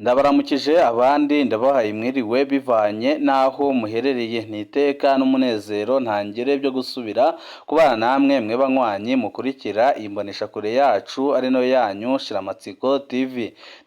Ndabaramukije abandi ndabahaye mwiriwe bivanye n'aho muherereye n'iteka n'umunezero ntangere byo gusubira kubana namwe mwe banywanyi mukurikira imboneshakure yacu ari no yanyu Shiramatsiko TV.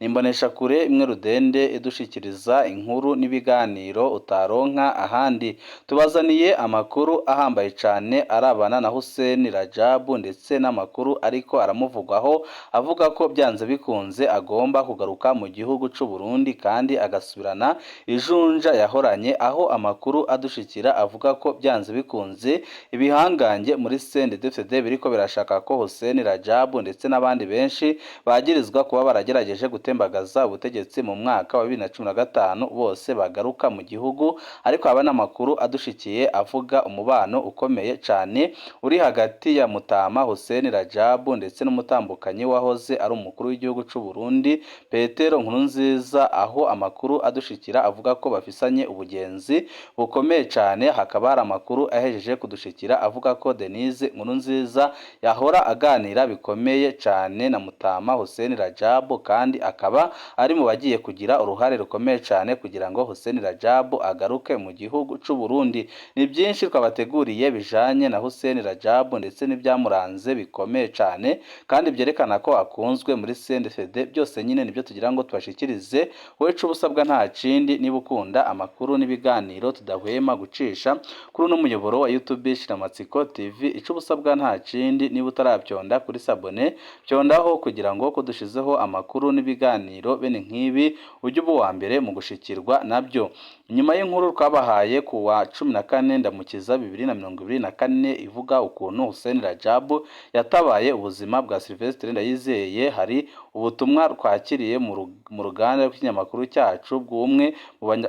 N'imboneshakure imwe rudende idushikiriza inkuru n'ibiganiro utaronka ahandi. Tubazaniye amakuru ahambaye cane arabana na Hussein Rajabu ndetse n'amakuru ariko aramuvugwaho avuga ko byanze bikunze agomba kugaruka mu gihugu c'u Burundi kandi agasubirana ijunja yahoranye, aho amakuru adushikira avuga ko byanze bikunze ibihangange muri CNDD-FDD biriko birashaka ko Hussein Rajabu ndetse n'abandi benshi bagirizwa kuba baragerageje gutembagaza ubutegetsi mu mwaka wa 2015 bose bagaruka mu gihugu. Ariko aba n'amakuru adushikiye avuga umubano ukomeye cane uri hagati ya Mutama Hussein Rajabu ndetse n'umutambukanyi wahoze ari umukuru w'igihugu c'u Burundi Petero Nkurunziza, aho amakuru adushikira avuga ko bafisanye ubugenzi bukomeye cane. Hakaba hari amakuru ahejeje kudushikira avuga ko Denise Nkurunziza yahora aganira bikomeye cane na Mutama Hussein Rajabu kandi akaba ari mu bagiye kugira uruhare rukomeye cane kugira ngo Hussein Rajabu agaruke mu gihugu c'u Burundi. Ni byinshi twabateguriye bijanye na Hussein Rajabu ndetse n'ibyamuranze bikomeye cane kandi byerekana ko akunzwe muri CNDD-FDD. Byose nyine nibyo tugira ngo tubashikirize. Wowe c'ubusabwa nta kindi, niba ukunda amakuru n'ibiganiro tudahwema gucisha kuri uno muyoboro wa YouTube Shiramatsiko TV, ic'ubusabwa nta kindi, niba utarabyonda kuri sabone byondaho kugira ngo ko dushizeho amakuru n'ibiganiro bene nk'ibi ujye uba uwa mbere mu gushikirwa nabyo. Nyuma y'inkuru twabahaye ku wa 14 Ndamukiza 2024 ivuga ukuntu Hussein Rajabu yatabaye ubuzima bwa Sylvestre Ndayizeye, hari ubutumwa twakiriye mu ruganda rw'ikinyamakuru cyacu bw'umwe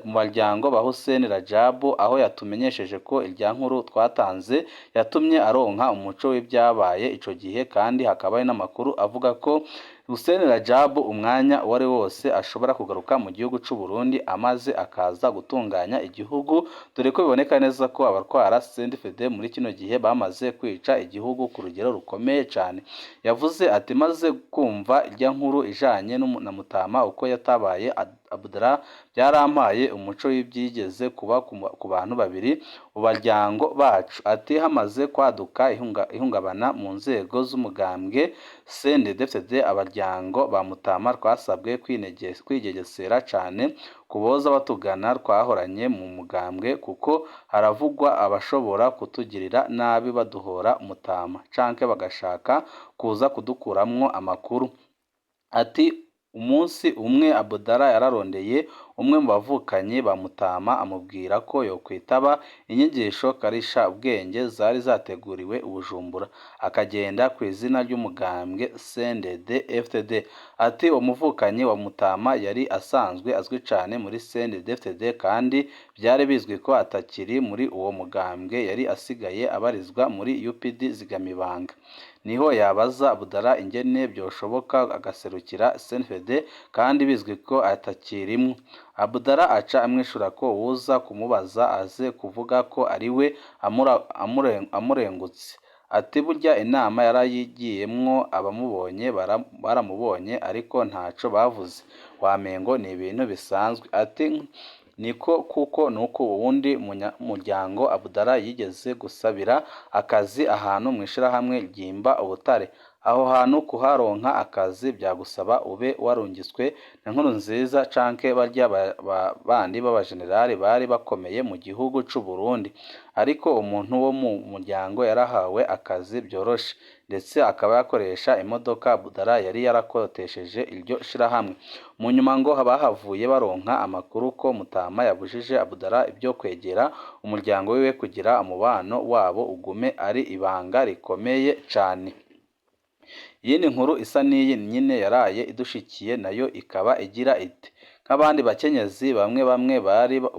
mu baryango ba Hussein Rajabu, aho yatumenyesheje ko irya nkuru twatanze yatumye aronka umuco w'ibyabaye ico gihe. Kandi hakaba n'amakuru avuga ko Hussein Rajabu umwanya wari wose ashobora kugaruka mu gihugu c'u Burundi amaze akaza gutunganya igihugu, dore ko biboneka neza ko abarwara CNDD-FDD muri kino gihe bamaze kwica igihugu ku rugero rukomeye cane. Yavuze ati maze kumva irya nkuru ijanye na Mutama uko yatabaye Abdallah byarampaye umuco w'ibyigeze kuba ku bantu babiri mu baryango bacu. Ati hamaze kwaduka ihungabana mu nzego z'umugambwe CNDD-FDD, abaryango ba Mutama twasabwe kwigegesera cane kuboza batugana twahoranye mu mugambwe, kuko haravugwa abashobora kutugirira nabi baduhora Mutama canke bagashaka kuza kudukuramwo amakuru. Ati umunsi umwe Abdallah yararondeye umwe mu bavukanye ba Mutama amubwira ko yokwitaba inyigisho karisha ubwenge zari zateguriwe Ubujumbura, akagenda ku izina ry'umugambwe CNDD-FDD. Ati umuvukanyi wa Mutama yari asanzwe azwi cane muri CNDD-FDD kandi byari bizwi ko atakiri muri uwo mugambwe, yari asigaye abarizwa muri UPD Zigamibanga. Niho yabaza Abdallah ingene byoshoboka agaserukira CNDD-FDD kandi bizwi ko atakirimwo. Abdallah aca amwishura ko wuza kumubaza aze kuvuga ko ari we amurengutse. Ati burya inama yarayigiyemwo abamubonye baramubonye ariko ntaco bavuze, wamengo ni ibintu bisanzwe. Ati niko kuko nuko uwundi muryango Abdallah yigeze gusabira akazi ahantu mwishirahamwe ryimba ubutare. Aho hantu kuharonka akazi byagusaba ube warungiswe na Nkurunziza canke barya bandi b'abajenerali bari bakomeye mu gihugu c'u Burundi. Ariko umuntu wo mu muryango yarahawe akazi byoroshe, ndetse akaba yakoresha imodoka Abdallah yari yarakotesheje iryo shirahamwe. Mu nyuma ngo bahavuye baronka amakuru ko Mutama yabujije Abdallah ibyo kwegera umuryango wiwe kugira umubano wabo ugume ari ibanga rikomeye cane. Iyindi nkuru isa n'iyi nyine yaraye idushikiye nayo ikaba igira iti nk'abandi bakenyezi bamwe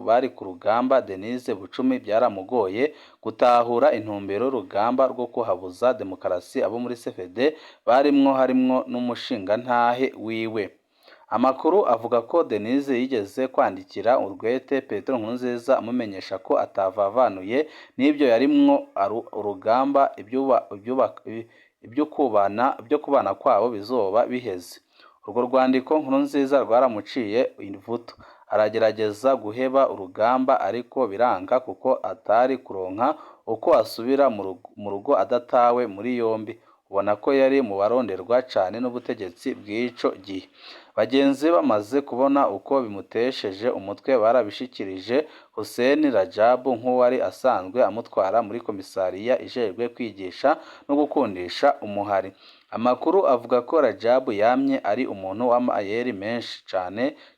bari ku rugamba Denise Bucumi byaramugoye gutahura intumbero y'urugamba rwo kuhabuza demokarasi abo muri CNDD-FDD harimwo n'umushingantahe wiwe. Amakuru avuga ko Denise yigeze kwandikira urwete Petero Nkurunziza amumenyesha ko atavavanuye n'ibyo yarimwo urugamba ibyo kubana kwabo bizoba biheze. urwo rwandiko Nkurunziza rwaramuciye ivutu aragerageza guheba urugamba ariko biranga kuko atari kuronka uko asubira mu rugo adatawe muri yombi ubona ko yari mu baronderwa cane n'ubutegetsi bw'ico gihe bagenzi bamaze kubona uko bimutesheje umutwe barabishikirije Hussein Rajabu nk'uwari asanzwe amutwara muri komisariya ijejwe kwigisha no gukundisha umuhari amakuru avuga ko Rajabu yamye ari umuntu w'amayeri menshi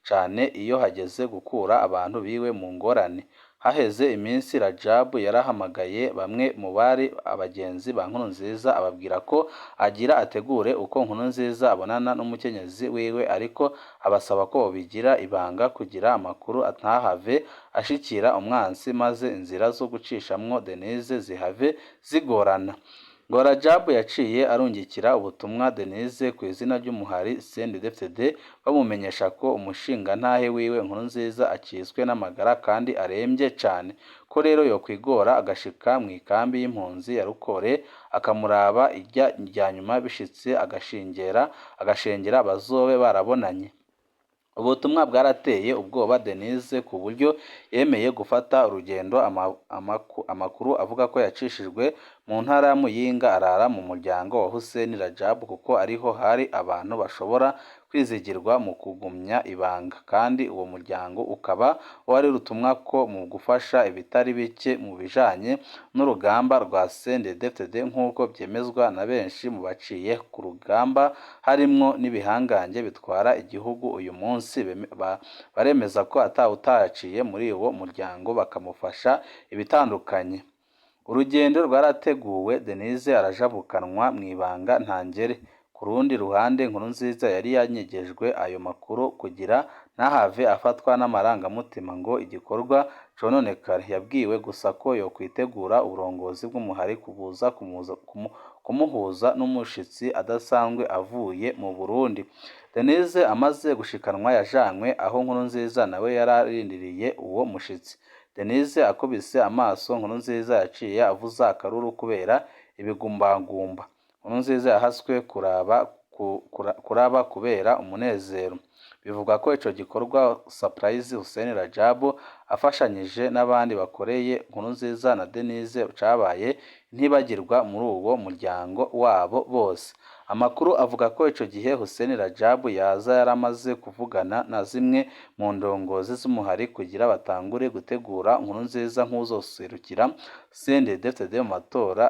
cane iyo hageze gukura abantu biwe mu ngorane haheze iminsi Rajabu yarahamagaye bamwe mu bari abagenzi ba Nkurunziza ababwira ko agira ategure uko Nkurunziza abonana n'umukenyezi wiwe ariko abasaba ko bobigira ibanga kugira amakuru atahave ashikira umwansi maze inzira zo gucishamwo Denise zihave zigorana ngo Rajabu yaciye arungikira ubutumwa Denise ku izina ry'umuhari CNDD-FDD bamumenyesha ko umushingantahe wiwe Nkurunziza akizwe n'amagara kandi arembye cane ko rero yokwigora agashika mu ikambi y'impunzi ya Rukore akamuraba irya nyuma bishitse agashengera bazobe barabonanye ubutumwa bwarateye ubwoba Denise ku buryo yemeye gufata urugendo amakuru avuga ko yacishijwe mu ntara ya Muyinga arara mu muryango wa Hussein Rajabu kuko ariho hari abantu bashobora kwizigirwa mu kugumya ibanga kandi uwo muryango ukaba wari rutumwa ko mu gufasha ibitari bike mu bijanye n'urugamba rwa CNDD-FDD nk'uko byemezwa na benshi mu baciye ku rugamba harimwo n'ibihangange bitwara igihugu uyu munsi baremeza ko atawutaciye muri uwo muryango bakamufasha ibitandukanye urugendo rwarateguwe Denise arajabukanwa mu ibanga ntangere ku rundi ruhande Nkurunziza yari yanyegejwe ayo makuru kugira ntahave afatwa n'amarangamutima ngo igikorwa cononekare yabwiwe gusa ko yokwitegura uburongozi bw'umuhari kubuza kumuhuza n'umushitsi adasanzwe avuye mu Burundi Denise amaze gushikanwa yajanywe aho Nkurunziza nawe yararindiriye uwo mushitsi Denise akubise amaso Nkurunziza yaciye avuza akaruru kubera ibigumbagumba Nkurunziza yahaswe kuraba kubera umunezero bivugwa ko ico gikorwa surprise Hussein Rajabu afashanyije n'abandi bakoreye Nkurunziza na Denise cabaye ntibagirwa muri uwo muryango wabo bose amakuru avuga ko ico gihe Hussein Rajabu yaza yaramaze kuvugana na zimwe mu ndongozi z'umuhari kugira batangure gutegura Nkurunziza nk'uzoserukira CNDD-FDD mu matora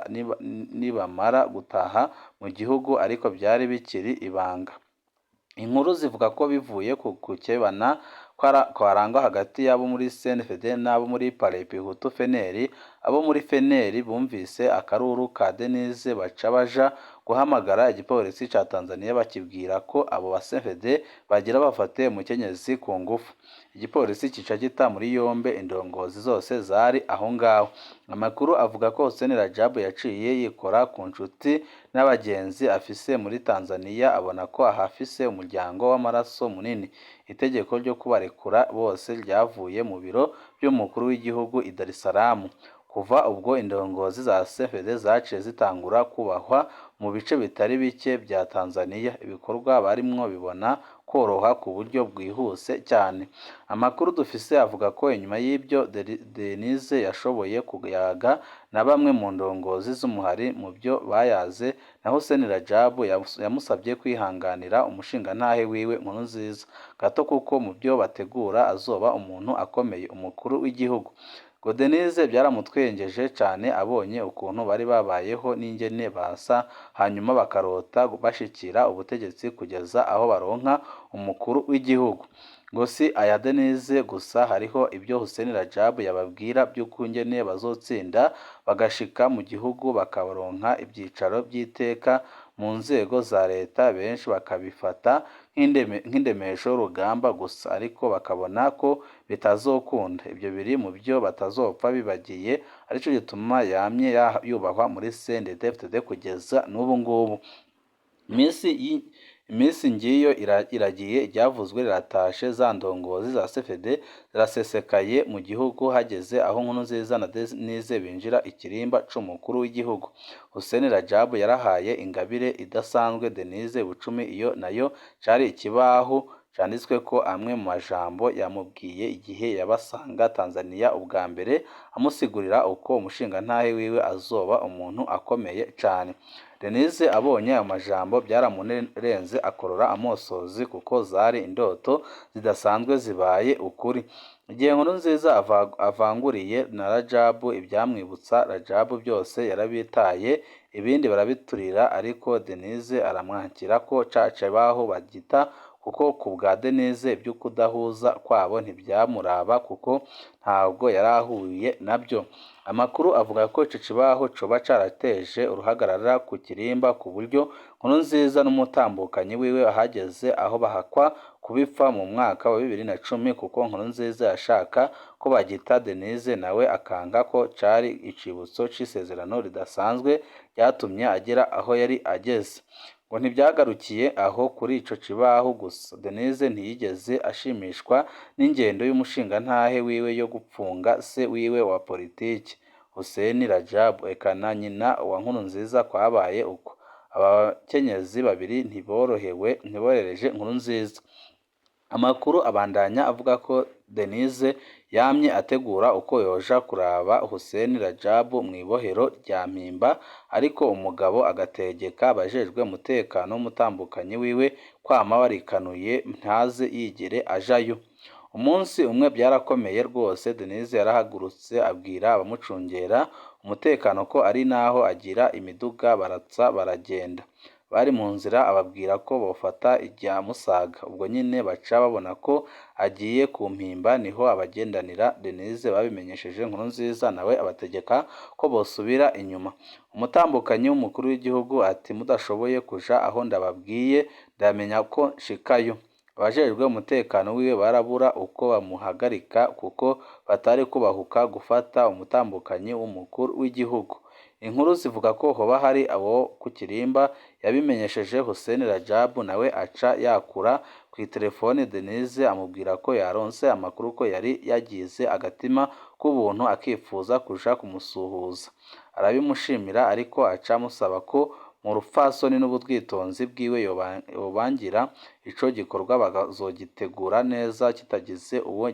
nibamara gutaha mu gihugu ariko byari bikiri ibanga inkuru zivuga ko bivuye ku kukebana kwarangwa hagati y'abo muri CNDD n'abo muri Parti Hutu FNL abo muri FNL bumvise akaruru ka Denise baca baja guhamagara igipolisi ca Tanzania bakibwira ko abo ba CNDD bagira bafate umukenyezi ku ngufu igipolisi kica gita muri yombe indongozi zose zari aho ngaho amakuru avuga ko Hussein Rajabu yaciye yikora ku nshuti n'abagenzi afise muri Tanzania abona ko ahafise umuryango w'amaraso munini itegeko ryo kubarekura bose ryavuye mu biro by'umukuru w'igihugu i Dar es Salaam kuva ubwo indongozi za CNDD zaciye zitangura kubahwa mu bice bitari bike bya Tanzania ibikorwa barimwo bibona koroha ku buryo bwihuse cyane amakuru dufise avuga ko inyuma y'ibyo Denise yashoboye kuyaga na bamwe mu ndongozi z'umuhari mu byo bayaze na Hussein Rajabu yamusabye kwihanganira umushingantahe wiwe Nkurunziza gato kuko mu byo bategura azoba umuntu akomeye umukuru w'igihugu ngo Denise byaramutwengeje cyane abonye ukuntu bari babayeho n'ingene basa hanyuma bakarota bashikira ubutegetsi kugeza aho baronka umukuru w'igihugu ngo si aya Denise gusa hariho ibyo Hussein Rajabu yababwira by'ukungene bazotsinda bagashika mu gihugu bakabaronka ibyicaro by'iteka mu nzego za leta benshi bakabifata nk'indemesho y'urugamba gusa ariko bakabona ko bitazokunda ibyo biri mu byo batazopfa bibagiye arico gituma yamye yubahwa muri CNDD-FDD kugeza n'ubu ngubu iminsi ngiyo iragiye iryavuzwe riratashe, za ndongozi za CFD zirasesekaye mu gihugu, hageze aho Nkurunziza na Denise binjira ikirimba c'umukuru w'igihugu. Hussein Rajab yarahaye ingabire idasanzwe Denise Bucumi, iyo nayo cari ikibaho canditsweko amwe mu majambo yamubwiye igihe yabasanga Tanzania ubwa mbere, amusigurira uko umushingantahe wiwe azoba umuntu akomeye cane. Denise abonye ayo majambo byaramurenze, akorora amosozi kuko zari indoto zidasanzwe zibaye ukuri. Igihe Nkurunziza avanguriye na Rajabu, ibyamwibutsa Rajabu byose yarabitaye, ibindi barabiturira, ariko Denise aramwakira ko cacebaho bagita, kuko ku bwa Denise ibyo kudahuza kwabo ntibyamuraba kuko ntabwo yarahuye nabyo. Amakuru avuga ko ico kibaho coba carateje uruhagarara ku kirimba ku buryo Nkurunziza n'umutambukanyi wiwe hageze aho bahakwa kubipfa mu mwaka wa 2010, kuko Nkurunziza yashaka ko bagita Denise nawe akanga ko cari icibutso c'isezerano ridasanzwe ryatumye agera aho yari ageze. Ngo ntibyagarukiye aho kuri ico kibaho gusa, Denise ntiyigeze ashimishwa n'ingendo y'umushingantahe wiwe yo gupfunga se wiwe wa politiki Hussein Rajab, eka na nyina wa Nkurunziza kwabaye uko. Abakenyezi babiri ntiborohereje Nkurunziza. Amakuru abandanya avuga ko Denise yamye ategura uko yoja kuraba Hussein Rajab mw'ibohero rya Mpimba, ariko umugabo agategeka abajejwe umutekano w'umutambukanyi wiwe kwama barikanuye ntaze yigere ajayo. Umunsi umwe byarakomeye rwose, Denise yarahagurutse abwira abamucungera umutekano ko ari naho agira imiduga baratsa baragenda. Bari mu nzira ababwira ko bofata irya Musaga, ubwo nyine baca babona ko agiye ku Mpimba, niho abagendanira Denise babimenyesheje Nkurunziza, nawe abategeka ko bosubira inyuma. Umutambukanyi w'umukuru w'igihugu ati mudashoboye kuja aho ndababwiye ndamenya ko nshikayo. Abajejwe umutekano wiwe barabura uko bamuhagarika kuko batari kubahuka gufata umutambukanyi w'umukuru w'igihugu. Inkuru zivuga ko hoba hari abo ku kirimba yabimenyesheje Hussein Rajab, nawe aca yakura kw'itelefone Denise amubwira ko yaronse amakuru ko yari yagize agatima k'ubuntu akifuza kuja kumusuhuza. Arabimushimira, ariko aca amusaba ko mu rupfasoni n'ubutwitonzi bwiwe yobangira ico gikorwa bakazogitegura neza kitagize uwo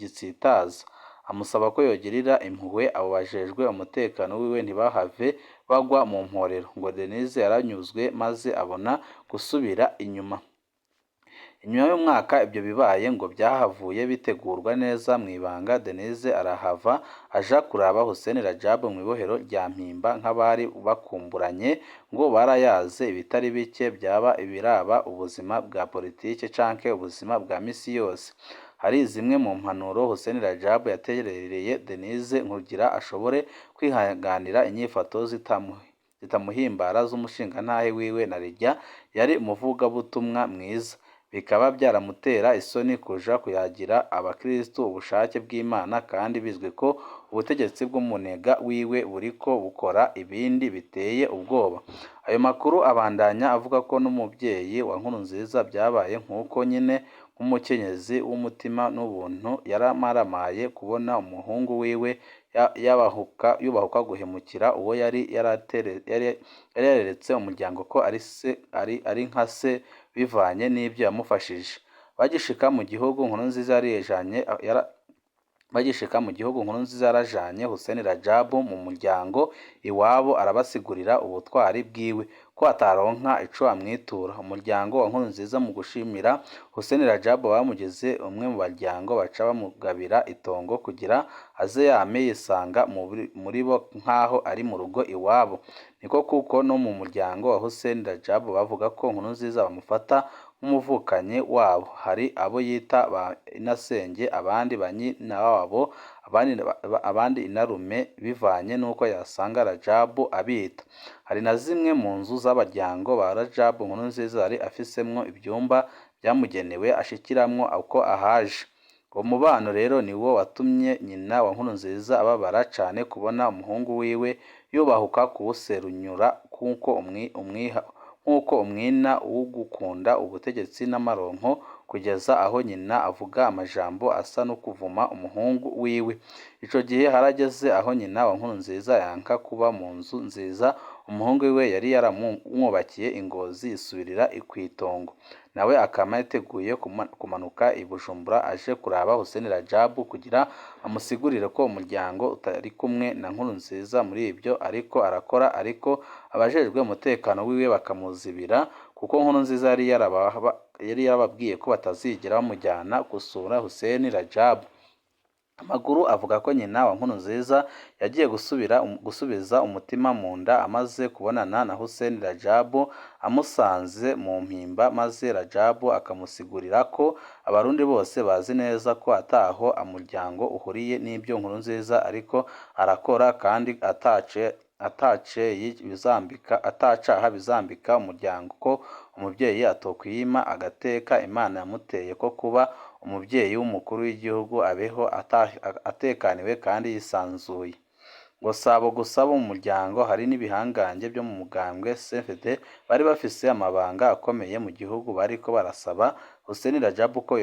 gitsitaza. Amusaba ko yogirira impuhwe abo bajejwe umutekano wiwe ntibahave bagwa mu mporero. Ngo Denise yaranyuzwe maze abona gusubira inyuma. Inyuma y'umwaka ibyo bibaye ngo byahavuye bitegurwa neza mw'ibanga. Denise arahava aja kuraba Hussein Rajab mw'ibohero rya Mpimba, nk'abari bakumburanye ngo barayaze ibitari bike byaba ibiraba ubuzima bwa politike canke ubuzima bwa misi yose. Hari zimwe mu mpanuro Hussein Rajab yaterereye Denise kugira ashobore kwihanganira inyifato zitamuhimbara z'umushingantahe wiwe, na rirya yari umuvugabutumwa mwiza. Bikaba byaramutera isoni kuja kuyagira abakristu ubushake bw'Imana, kandi bizwi ko ubutegetsi bw'umunega wiwe buriko bukora ibindi biteye ubwoba. Ayo makuru abandanya avuga ko n'umubyeyi wa Nkurunziza byabaye nk'uko nyine, nk'umukenyezi w'umutima n'ubuntu, yaramaramaye kubona umuhungu wiwe yubahuka guhemukira uwo yari yareretse umuryango ko ari nka se bivanye n'ibyo yamufashije. Bagishika mu gihugu Nkurunziza yarajanye Hussein Rajab mu muryango iwabo, arabasigurira ubutwari bwiwe ko ataronka ico amwitura. Umuryango wa Nkurunziza mu gushimira Hussein Rajab bamugize umwe mu baryango, baca bamugabira itongo kugira aze yame yisanga muri bo nk'aho ari mu rugo iwabo. Niko kuko no mu muryango wa Hussein Rajab bavuga ko Nkurunziza bamufata nk'umuvukanyi wabo. Hari abo yita ba inasenge, abandi ba nyina wabo, abandi inarume bivanye n'uko yasanga Rajab abita. Hari na zimwe mu nzu z'abaryango ba Rajab Nkurunziza yari afisemwo ibyumba byamugenewe ashikiramwo uko ahaje. Uwo mubano rero niwo watumye nyina wa Nkurunziza ababara cane kubona umuhungu wiwe yubahuka kuwuserunyura nk'uko nk'uko umwina w'ugukunda ubutegetsi n'amaronko kugeza aho nyina avuga amajambo asa no kuvuma umuhungu wiwe. Ico gihe harageze aho nyina wa Nkurunziza yanka kuba mu nzu nziza umuhungu wiwe yari yaramwubakiye Ingozi isubirira kw'itongo, nawe akaba yateguye kumanuka i Bujumbura aje kuraba Hussein Rajab kugira amusigurire ko umuryango utari kumwe na Nkurunziza muri ibyo ariko arakora, ariko abajejwe umutekano wiwe bakamuzibira kuko Nkurunziza yari yarababwiye ko batazigera bamujyana gusura Hussein Rajab. Amakuru avuga ko nyina wa Nkurunziza yagiye gusubiza umutima mu nda amaze kubonana na Hussein Rajab amusanze mu mpimba, maze Rajab akamusigurira ko abarundi bose bazi neza ko ataho umuryango uhuriye n'ibyo Nkurunziza ariko arakora kandi atacaha bizambika umuryango, ko umubyeyi atokwiyima agateka Imana yamuteye ko kuba umubyeyi w'umukuru w'igihugu abeho atekaniwe kandi yisanzuye. Ngo sabo gusaba mu muryango hari n'ibihangange byo mu mugambwe CNDD bari bafise amabanga akomeye mu gihugu bariko barasaba Hussein Rajab ko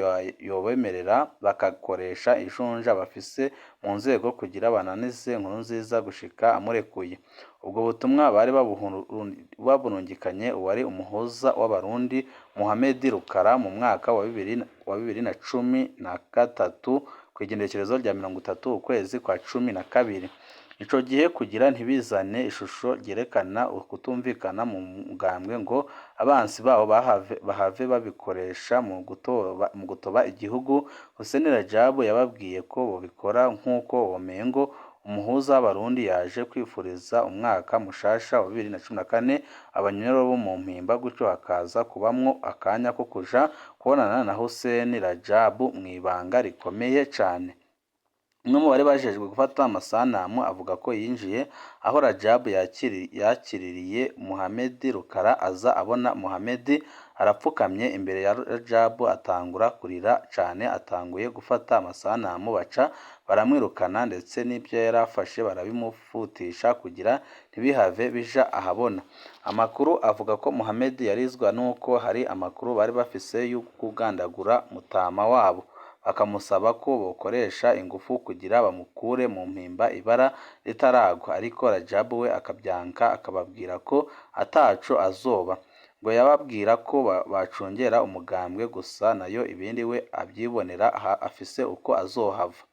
yobemerera bakakoresha ijunja bafise mu nzego kugira bananize Nkurunziza gushika amurekuye. Ubwo butumwa bari baburungikanye uwari umuhuza w'abarundi Mohamed Rukara mu mwaka wa 2013 kw'igenekerezo rya 30 ukwezi kwa 12. Ico gihe kugira ntibizane ishusho ryerekana ukutumvikana mu mugambwe ngo abansi babo bahave babikoresha mu gutoba igihugu, Hussein Rajab yababwiye ko bobikora nk'uko womengo umuhuza w'abarundi yaje kwifuriza umwaka mushasha wa 2014 abanyororo bo mu mpimba, gutyo hakaza kubamwo akanya ko kuja kubonana na Hussein Rajab mw'ibanga rikomeye cane. Umwe mu bari bajejwe gufata amasanamu avuga ko yinjiye aho Rajab yakiririye Mohamed Rukara, aza abona Mohamed arapfukamye imbere ya Rajab atangura kurira cane, atanguye gufata amasanamu baca baramwirukana ndetse n'ibyo yarafashe barabimufutisha kugira ntibihave bija ahabona. Amakuru avuga ko Mohamed yarizwa nuko hari amakuru bari bafise yo kugandagura mutama wabo, bakamusaba ko bokoresha ingufu kugira bamukure mu mpimba ibara ritaragwa, ariko Rajab we akabyanka akababwira ko ataco azoba. Ngo yababwira ko bacungera umugambwe gusa nayo ibindi we abyibonera afise uko azohava.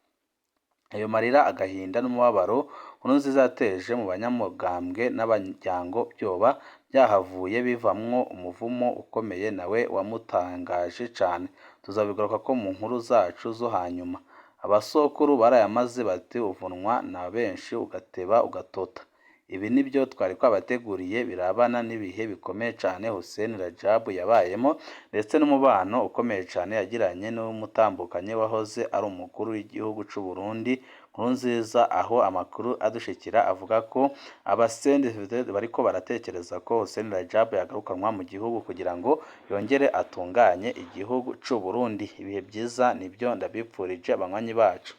Ayo marira, agahinda n'umubabaro Nkurunziza yateje mu banyamugambwe n'abanyaryango byoba byahavuye bivamwo umuvumo ukomeye nawe wamutangaje cane. Tuzabigaruka ko mu nkuru zacu zo hanyuma. Abasokuru barayamaze bati uvunwa na benshi ugateba ugatota. Ibi nibyo twari kwabateguriye birabana n'ibihe bikomeye cane Hussein Rajab yabayemo ndetse n'umubano ukomeye cane yagiranye n'umutambukanye wahoze ari umukuru w'igihugu c'u Burundi Nkurunziza, aho amakuru adushikira avuga ko abasendefite bariko baratekereza ko Hussein Rajab yagarukanwa mu gihugu kugira ngo yongere atunganye igihugu c'u Burundi. Ibihe byiza nibyo ndabipfurije abanywanyi bacu.